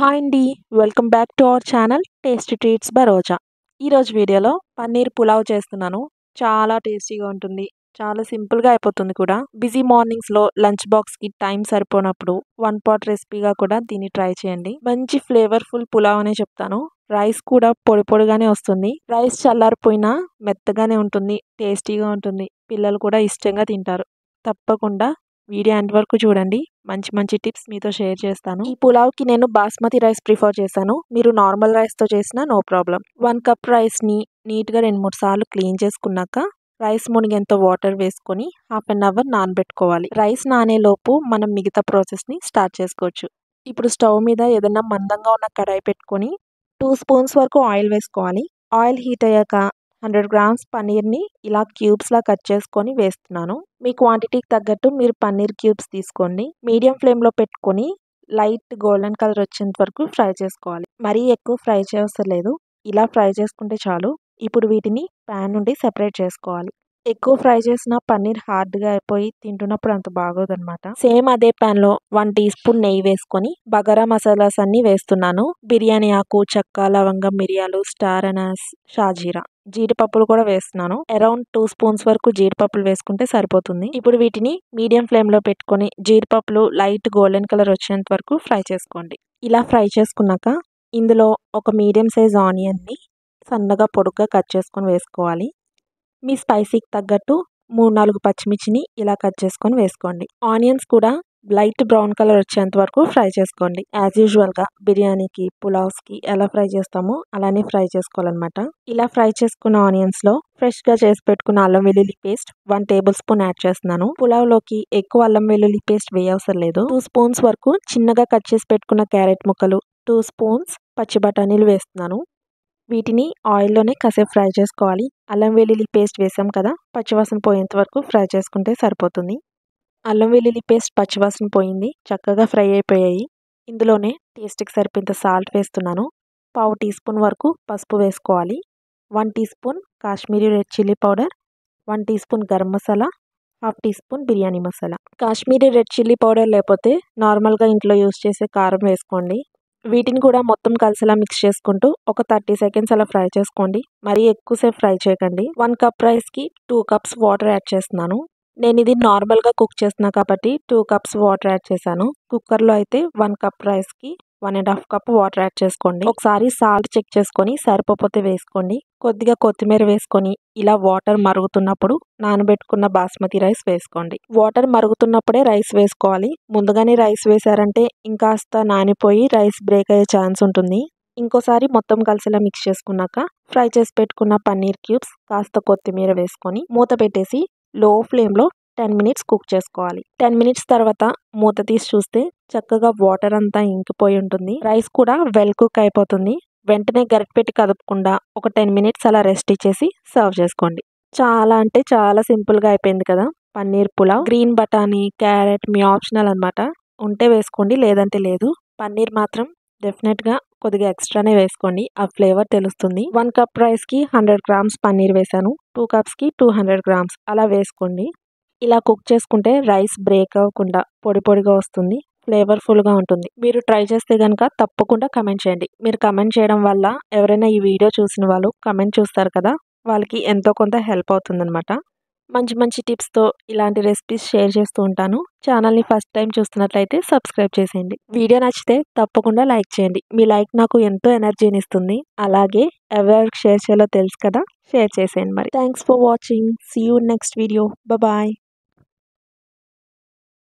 Hi అండి. Welcome back to our channel tasty treats by Roja. ఈరోజు వీడియోలో పన్నీర్ పులావ్ చేస్తున్నాను. చాలా టేస్టీగా ఉంటుంది. చాలా సింపుల్గా అయిపోతుంది కూడా. బిజీ మార్నింగ్స్లో లంచ్ బాక్స్కి టైం సరిపోనప్పుడు వన్ పాట్ రెసిపీగా కూడా దీన్ని ట్రై చేయండి. మంచి ఫ్లేవర్ఫుల్ పులావ్ అనే చెప్తాను. రైస్ కూడా పొడి పొడిగానే వస్తుంది. రైస్ చల్లారిపోయినా మెత్తగానే ఉంటుంది. టేస్టీగా ఉంటుంది. పిల్లలు కూడా ఇష్టంగా తింటారు. తప్పకుండా వీడియో ఎండ్ వరకు చూడండి. మంచి మంచి టిప్స్ మీతో షేర్ చేస్తాను. ఈ పులావ్కి నేను బాస్మతి రైస్ ప్రిఫర్ చేశాను. మీరు నార్మల్ రైస్తో చేసినా నో ప్రాబ్లం. 1 కప్ రైస్ని నీట్గా 2-3 సార్లు క్లీన్ చేసుకున్నాక రైస్ మునిగేంత వాటర్ వేసుకొని హాఫ్ అన్ అవర్ నానబెట్టుకోవాలి. రైస్ నానేలోపు మనం మిగతా ప్రాసెస్ని స్టార్ట్ చేసుకోవచ్చు. ఇప్పుడు స్టవ్ మీద ఏదైనా మందంగా ఉన్న కడాయి పెట్టుకొని 2 స్పూన్స్ వరకు ఆయిల్ వేసుకోవాలి. ఆయిల్ హీట్ అయ్యాక 100 గ్రామ్స్ పన్నీర్ని ఇలా క్యూబ్స్లా కట్ చేసుకొని వేస్తున్నాను. మీ క్వాంటిటీకి తగ్గట్టు మీరు పన్నీర్ క్యూబ్స్ తీసుకోండి. మీడియం ఫ్లేమ్లో పెట్టుకొని లైట్ గోల్డెన్ కలర్ వచ్చేంత వరకు ఫ్రై చేసుకోవాలి. మరీ ఎక్కువ ఫ్రై చేయవసరం లేదు. ఇలా ఫ్రై చేసుకుంటే చాలు. ఇప్పుడు వీటిని ప్యాన్ నుండి సెపరేట్ చేసుకోవాలి. ఎక్కువ ఫ్రై చేసిన పన్నీర్ హార్డ్గా అయిపోయి తింటున్నప్పుడు అంత బాగోదన్నమాట. సేమ్ అదే ప్యాన్లో 1 టీ స్పూన్ నెయ్యి వేసుకొని బగారా మసాలాస్ అన్ని వేస్తున్నాను. బిర్యానీ ఆకు, చెక్క, లవంగం, మిరియాలు, స్టార్ అనాస్, షాజీరా, జీడిపప్పులు కూడా వేస్తున్నాను. అరౌండ్ 2 స్పూన్స్ వరకు జీడిపప్పులు వేసుకుంటే సరిపోతుంది. ఇప్పుడు వీటిని మీడియం ఫ్లేమ్లో పెట్టుకొని జీడిపప్పులు లైట్ గోల్డెన్ కలర్ వచ్చేంత వరకు ఫ్రై చేసుకోండి. ఇలా ఫ్రై చేసుకున్నాక ఇందులో ఒక మీడియం సైజ్ ఆనియన్ని సన్నగా పొడుగ్గా కట్ చేసుకొని వేసుకోవాలి. మీ స్పైసీకి తగ్గట్టు 3-4 పచ్చిమిర్చిని ఇలా కట్ చేసుకొని వేసుకోండి. ఆనియన్స్ కూడా లైట్ బ్రౌన్ కలర్ వచ్చేంత వరకు ఫ్రై చేసుకోండి. యాజ్ యూజువల్గా బిర్యానీకి, పులావ్స్కి ఎలా ఫ్రై చేస్తామో అలానే ఫ్రై చేసుకోవాలన్నమాట. ఇలా ఫ్రై చేసుకున్న ఆనియన్స్లో ఫ్రెష్గా చేసి పెట్టుకున్న అల్లం వెల్లుల్లి పేస్ట్ 1 టేబుల్ స్పూన్ యాడ్ చేస్తున్నాను. పులావ్లోకి ఎక్కువ అల్లం వెల్లుల్లి పేస్ట్ వేయవసరం లేదు. 2 స్పూన్స్ వరకు చిన్నగా కట్ చేసి పెట్టుకున్న క్యారెట్ ముక్కలు, 2 స్పూన్స్ పచ్చి బఠానీలు వేస్తున్నాను. వీటిని ఆయిల్లోనే కాసేపు ఫ్రై చేసుకోవాలి. అల్లం వెల్లుల్లి పేస్ట్ వేసాం కదా, పచ్చివాసన పోయేంత వరకు ఫ్రై చేసుకుంటే సరిపోతుంది. అల్లం వెల్లుల్లి పేస్ట్ పచ్చివాసన పోయింది, చక్కగా ఫ్రై అయిపోయాయి. ఇందులోనే టేస్ట్కి సరిపోయేంత సాల్ట్ వేస్తున్నాను. 1/2 టీ స్పూన్ వరకు పసుపు వేసుకోవాలి. 1 teaspoon Kashmiri red chilli powder, 1 teaspoon garam masala, 1/2 teaspoon biryani masala. Kashmiri red chilli powder లేకపోతే నార్మల్గా ఇంట్లో యూస్ చేసే కారం వేసుకోండి. వీటిని కూడా మొత్తం కలిసేలా మిక్స్ చేసుకుంటూ ఒక 30 సెకండ్స్ అలా ఫ్రై చేసుకోండి. మరీ ఎక్కువసేపు ఫ్రై చేయకండి. 1 కప్ రైస్కి 2 కప్స్ వాటర్ యాడ్ చేస్తున్నాను. నేను ఇది నార్మల్గా కుక్ చేస్తున్నా కాబట్టి 2 కప్స్ వాటర్ యాడ్ చేశాను. కుక్కర్లో అయితే 1 కప్ రైస్కి 1.5 కప్ వాటర్ యాడ్ చేసుకోండి. ఒకసారి సాల్ట్ చెక్ చేసుకొని సరిపోతే వేసుకోండి. కొద్దిగా కొత్తిమీర వేసుకొని ఇలా వాటర్ మరుగుతున్నప్పుడు నానబెట్టుకున్న బాస్మతి రైస్ వేసుకోండి. వాటర్ మరుగుతున్నప్పుడే రైస్ వేసుకోవాలి. ముందుగానే రైస్ వేసారంటే ఇంకాస్త నానిపోయి రైస్ బ్రేక్ అయ్యే ఛాన్స్ ఉంటుంది. ఇంకోసారి మొత్తం కలిసేలా మిక్స్ చేసుకున్నాక ఫ్రై చేసి పెట్టుకున్న పన్నీర్ క్యూబ్స్, కాస్త కొత్తిమీర వేసుకొని మూత పెట్టేసి లో ఫ్లేమ్లో 10 మినిట్స్ కుక్ చేసుకోవాలి. 10 మినిట్స్ తర్వాత మూత తీసి చూస్తే చక్కగా వాటర్ అంతా ఇంకిపోయి ఉంటుంది. రైస్ కూడా వెల్ కుక్ అయిపోతుంది. వెంటనే గరిటె పెట్టి కదపకుండా ఒక 10 మినిట్స్ అలా రెస్ట్ ఇచ్చేసి సర్వ్ చేసుకోండి. చాలా అంటే చాలా సింపుల్గా అయిపోయింది కదా పన్నీర్ పులావ్. గ్రీన్ బఠానీ, క్యారెట్ మీ ఆప్షనల్ అనమాట. ఉంటే వేసుకోండి, లేదంటే లేదు. పన్నీర్ మాత్రం డెఫినెట్గా కొద్దిగా ఎక్స్ట్రానే వేసుకోండి, ఆ ఫ్లేవర్ తెలుస్తుంది. 1 కప్ రైస్కి 100 గ్రామ్స్ పన్నీర్ వేసాను. 2 కప్స్కి 200 గ్రామ్స్ అలా వేసుకోండి. ఇలా కుక్ చేసుకుంటే రైస్ బ్రేక్ అవ్వకుండా పొడి పొడిగా వస్తుంది, ఫ్లేవర్ఫుల్గా ఉంటుంది. మీరు ట్రై చేస్తే కనుక తప్పకుండా కమెంట్ చేయండి. మీరు కమెంట్ చేయడం వల్ల ఎవరైనా ఈ వీడియో చూసిన వాళ్ళు కమెంట్ చూస్తారు కదా, వాళ్ళకి ఎంతో కొంత హెల్ప్ అవుతుందన్నమాట. మంచి మంచి టిప్స్తో ఇలాంటి రెసిపీస్ షేర్ చేస్తూ ఉంటాను. ఛానల్ని ఫస్ట్ టైం చూస్తున్నట్లయితే సబ్స్క్రైబ్ చేసేయండి. వీడియో నచ్చితే తప్పకుండా లైక్ చేయండి. మీ లైక్ నాకు ఎంతో ఎనర్జీని ఇస్తుంది. అలాగే ఎవరికి షేర్ చేయాలో తెలుసు కదా, షేర్ చేసేయండి మరి. Thanks for watching. See you next video. Bye.